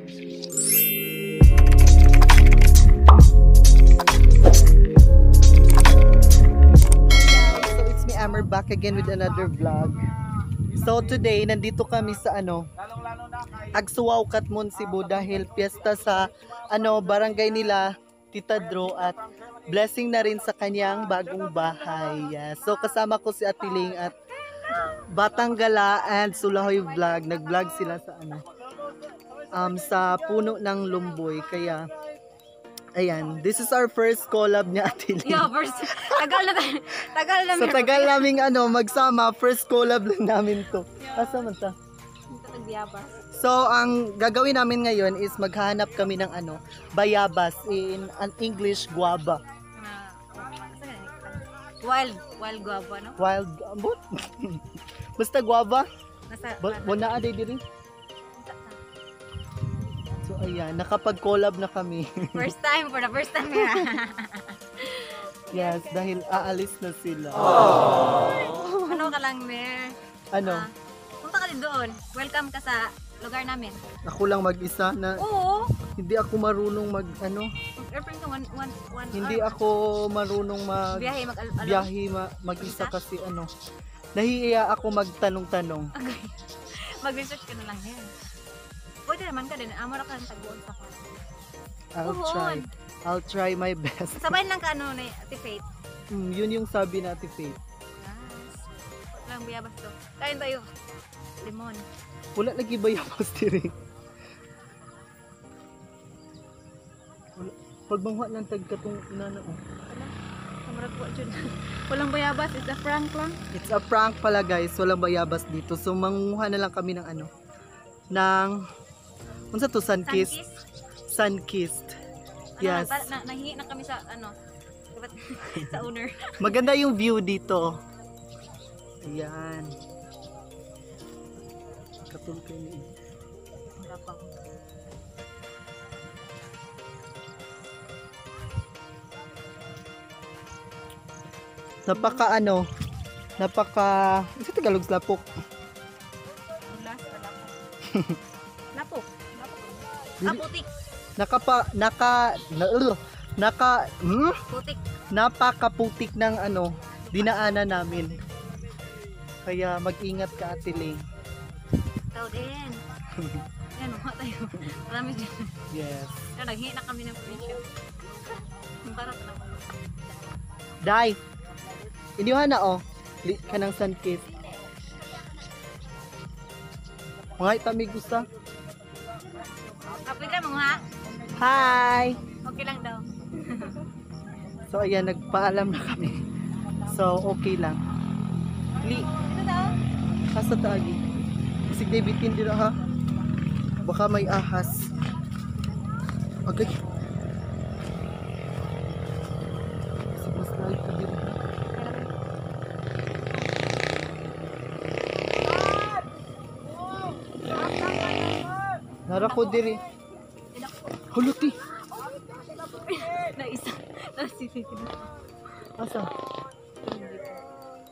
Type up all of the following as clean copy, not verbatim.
We're back again with another vlog. So today, nandito kami sa Agsuaw, Katmon, Cebu dahil piyesta sa barangay nila Tita Dro at blessing na rin sa kanyang bagong bahay. Yeah. So kasama ko si Atiling at Batang Gala and Sulahoy Vlog. Nag-vlog sila sa sa puno ng Lumboy. Kaya ayan, this is our first collab niya, Atiling. Yeah, first. Tagal na Sa tagal naming magsama, first collab lang namin to. Asa man ta? So, ang gagawin namin ngayon is maghanap kami ng bayabas, in an English guava. Wild guava, no? Wild, ambot? Basta guava? Nasa, Wala aday diri. So, ayan, nakapag-collab na kami. for the first time nga. Yes, dahil aalis na sila. Ano ka lang, Mer? Punta ka din doon. Welcome ka sa lugar namin. Ako lang mag-isa na. Oo. Hindi ako marunong Airplane ka one Hindi hour. ako marunong biyahe mag-isa kasi nahihiya ako magtanong-tanong. Okay. Mag-research ka na lang yan. Pwede naman ka din. Amara ka ng taguan sa kwan. I'll try my best. Sabay lang ka ni Ate Faith. Yun yung sabi na Ate Faith. Nice. Walang biyabas to. Kain tayo. Limon. Wala lagi ba yung pastiring? Pagbangwa ng tagkatong inana. Kamarag po dyan. Walang bayabas. It's a prank lang. It's a prank pala, guys. Walang bayabas dito. So manguha na lang kami ng unsa to, Sunkissed? Sunkissed. Yes. Nahingi na kami sa sa owner. Maganda yung view dito. Ayan. Katulog kayo ni Tapang. Napaka isa Tagalog lapok. Lapok. Putik. Putik. Napakaputik ng dinaanan namin. Kaya mag-ingat ka, Atiling. Ikaw din. Yan, mukha tayo. Marami dyan. Yes. Naghingi na kami ng permission. Parang Day. Iniwan na kanang Sunkissed. Mga itamig gusta. Kapit na mga. Hi! Okay lang daw. So ayan, nagpaalam na kami. So okay lang. Ano daw? Kasa taagi. Sige, bitin dito ha. Baka may ahas. Okay. Mas nalit ka dito. Nara ko diri. Huluti. Naisa. Asa?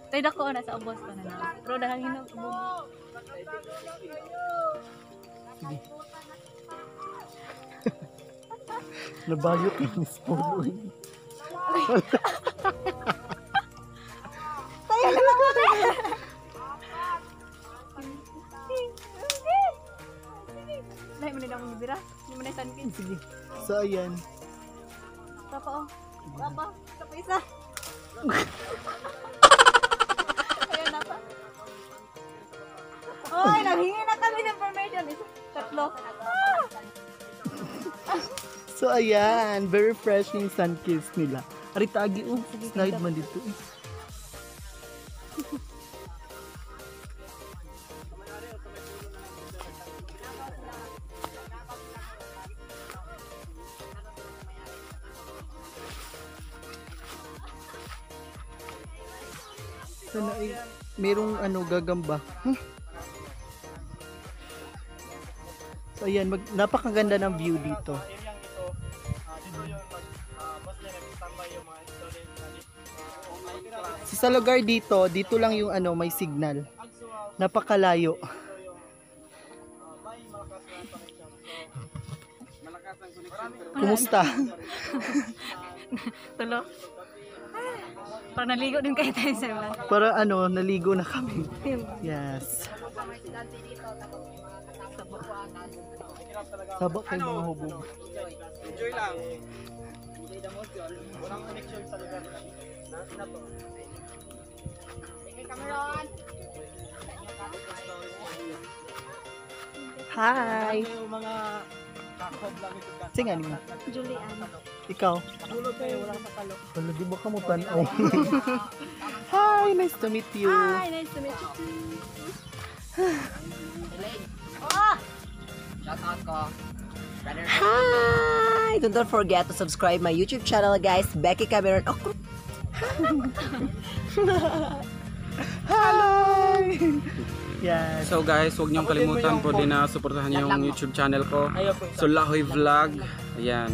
Tayo dako na sa ubos pa na. Pero dahil hinong ubos. Sige. Nabayot yung mispolo. Tayo na lang. Dahil mo na akong bibira. Hindi mo na isankin. Sige. So ayan. Papa isa. Ayan na pa. Oy, naghingi na kami ng permission. Tatlo. So ayan, very fresh yung Sunkissed nila. Aritagi, slide man dito. Sana merong gagamba. So ayan, napakaganda ng view dito. Sa lugar dito lang yung may signal. Napakalayo. Kumusta? Tulo. Parang naligo din kayo tayo sa vlog. Para ano, naligo na kami. Yes. Sabak kayo mga hubog. Enjoy lang. Walang connection sa lugar na to. Hi! Yung mga kakab lang ito. Sing ano? Julian. Ikaw? Tulog kayo, walang papalo. Wala, di ba kamutan? Oh. Hi! Nice to meet you. Hi, nice to meet you too. Hi! Don't forget to subscribe my YouTube channel, guys. Becky Cameron. Oh, Hi! Yes. So guys, huwag niyong kalimutan po din na suportahan yung YouTube channel ko. Sulahoy Vlog. Ayan.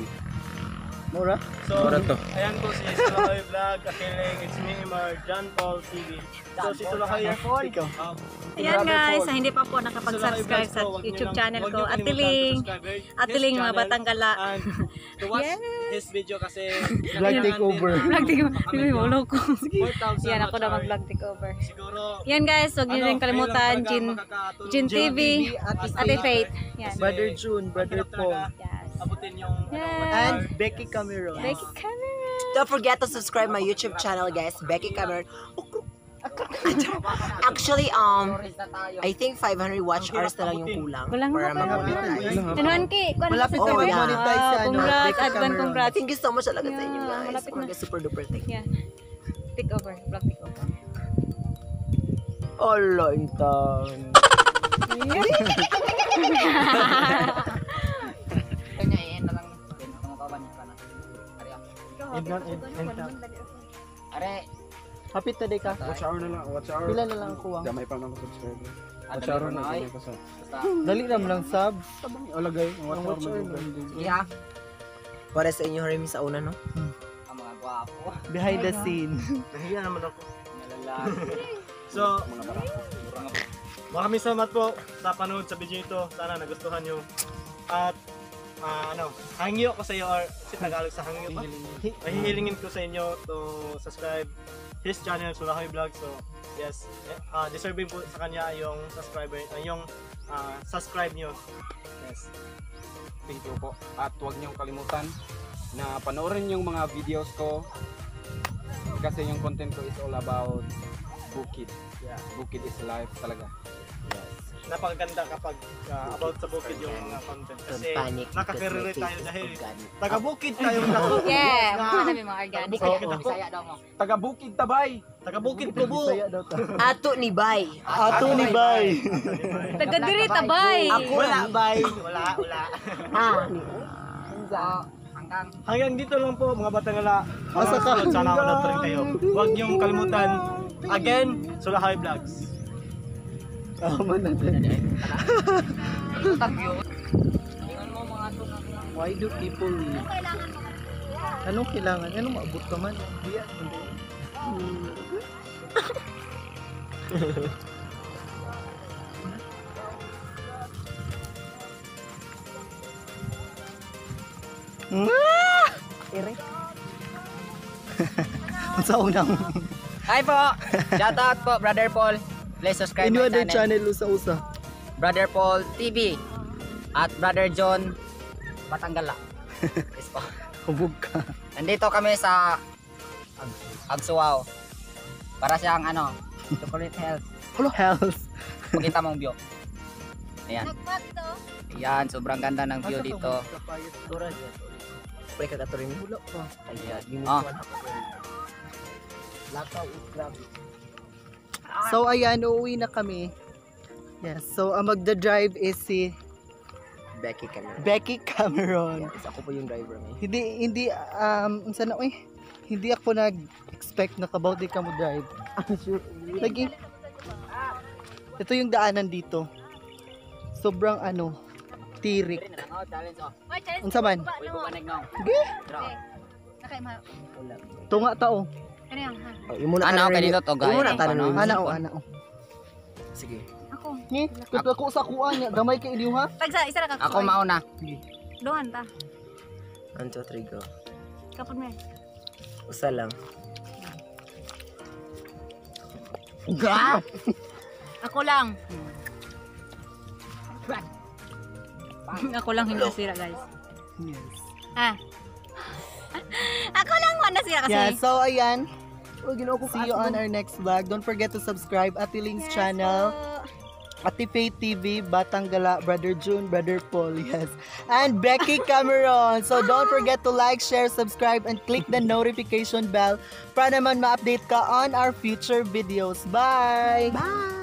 Mura? So, Para to. ayan po si Sulahoy Vlog, Akiling, it's me, Mar, John Paul TV. So, si Sulahoy, Ikaw. Ayan guys, sa hindi pa po nakapag-subscribe sa YouTube channel ko, Atiling mga Batanggala. And to watch his video kasi Vlog takeover. Vlog takeover. Hindi mo ulo ko. 4,000 Yan, ako na watch mag-vlog takeover. hour. Siguro, Yan guys, huwag niyo rin kalimutan, Jin TV, Ate Faith. Yan. Brother June, Brother Paul. Yes. abutin yung Yes. And Becky Cameron. Becky Cameron. don't forget to subscribe my YouTube channel, guys. Becky Cameron. Actually, I think 500 watch hours na lang yung kulang Kulang para na pa. mag-monetize. Tanuan ki, Malapit na na mag-monetize mag-monetize si ano, Congrats, Becky advance Cameron. congrats. Thank you so much talaga sa inyo, Yeah, guys. malapit na. Mga super duper thank you. Yeah. Takeover, vlog takeover. Ala, intan. Hapit na day ka. Watch hour na lang. Watch hour. Pila na lang kuha. Damay pa mga subscriber. Watch hour na lang. Dali ram lang sub. Alagay. Ang watch hour Yeah. Para sa inyo, Remy, sa una, no? behind the scene. Nahiya naman ako. So, maraming salamat po sa panood sa video ito. Sana nagustuhan nyo. At hangyo ko sa iyo or si Tagalog sa hangyo ba? Mahihilingin ko sa inyo to subscribe his channel Sulahoy Vlog. So, yes, deserving po sa kanya yung subscribe nyo. Yes. Thank you po. At huwag niyong kalimutan na panoorin yung mga videos ko. Kasi yung content ko is all about bukid. Yeah. Bukid is life talaga. Napakaganda kapag about sa bukid yung content. Kasi Panic. nakaka-relate tayo dahil taga-bukid tayong lahat. Yeah, mga namin mga organic. Taga-bukid tabay! Taga-bukid Kubo. Saya daw ta. Ato ni Bay. Ato ni Bay. Taga diri tabay. Wala, bay. Wala. Hanggang dito lang po mga Batangala. Asa ka? Sana ako rin kayo. Huwag niyong kalimutan. Again, Sulahoy Vlogs. Tama na din. Why do people leave? Anong kailangan? Anong maabot ka man? Diya. Ere. Sa unang Hi po! Shoutout po, Brother Paul. Please subscribe Inyo my other channel. channel usa-usa. Brother Paul TV. At Brother John Batanggala. Yes po. Hubog ka. Nandito kami sa Agsuao. Para siyang chocolate health. Hello, health. Pakita mong view. Ayan. Ayan, sobrang ganda ng view dito. Pre ka katurin mo. Wala pa. Ayan. Ah. Lakaw is grabe. So ayan, uuwi na kami. Yes, so ang magda-drive is si Becky Cameron. Becky Cameron. Yes, ako po yung driver mo. Hindi sana hindi ako nag-expect na kabawdi ka mo drive. Lagi. Ito yung daanan dito. Sobrang tirik. Unsa man? Uy, bukanig no. Sige. Tunga tao. Ano yan ha? Oh, yung muna Ano tanong ka ninyo. dito to, guys? Yung muna tanong ninyo. Ana. Sige. Ako. Ni, kuto ko sa kuan niya, gamay kay inyo ha. Tagsa, isa na ka. Ako mauna. Doon ta. 1, 2, 3, go. Kapag may. Usa lang. Ako lang. Ako lang hindi nasira, guys. Yes. Ah. Ako lang wala nasira kasi. Yeah, so ayan. See you on our next vlog. Don't forget to subscribe at Ling's channel. Ate Faith TV, Batang Gala, Brother June, Brother Paul, yes. And Becky Cameron. So don't forget to like, share, subscribe, and click the notification bell para naman ma-update ka on our future videos. Bye! Bye!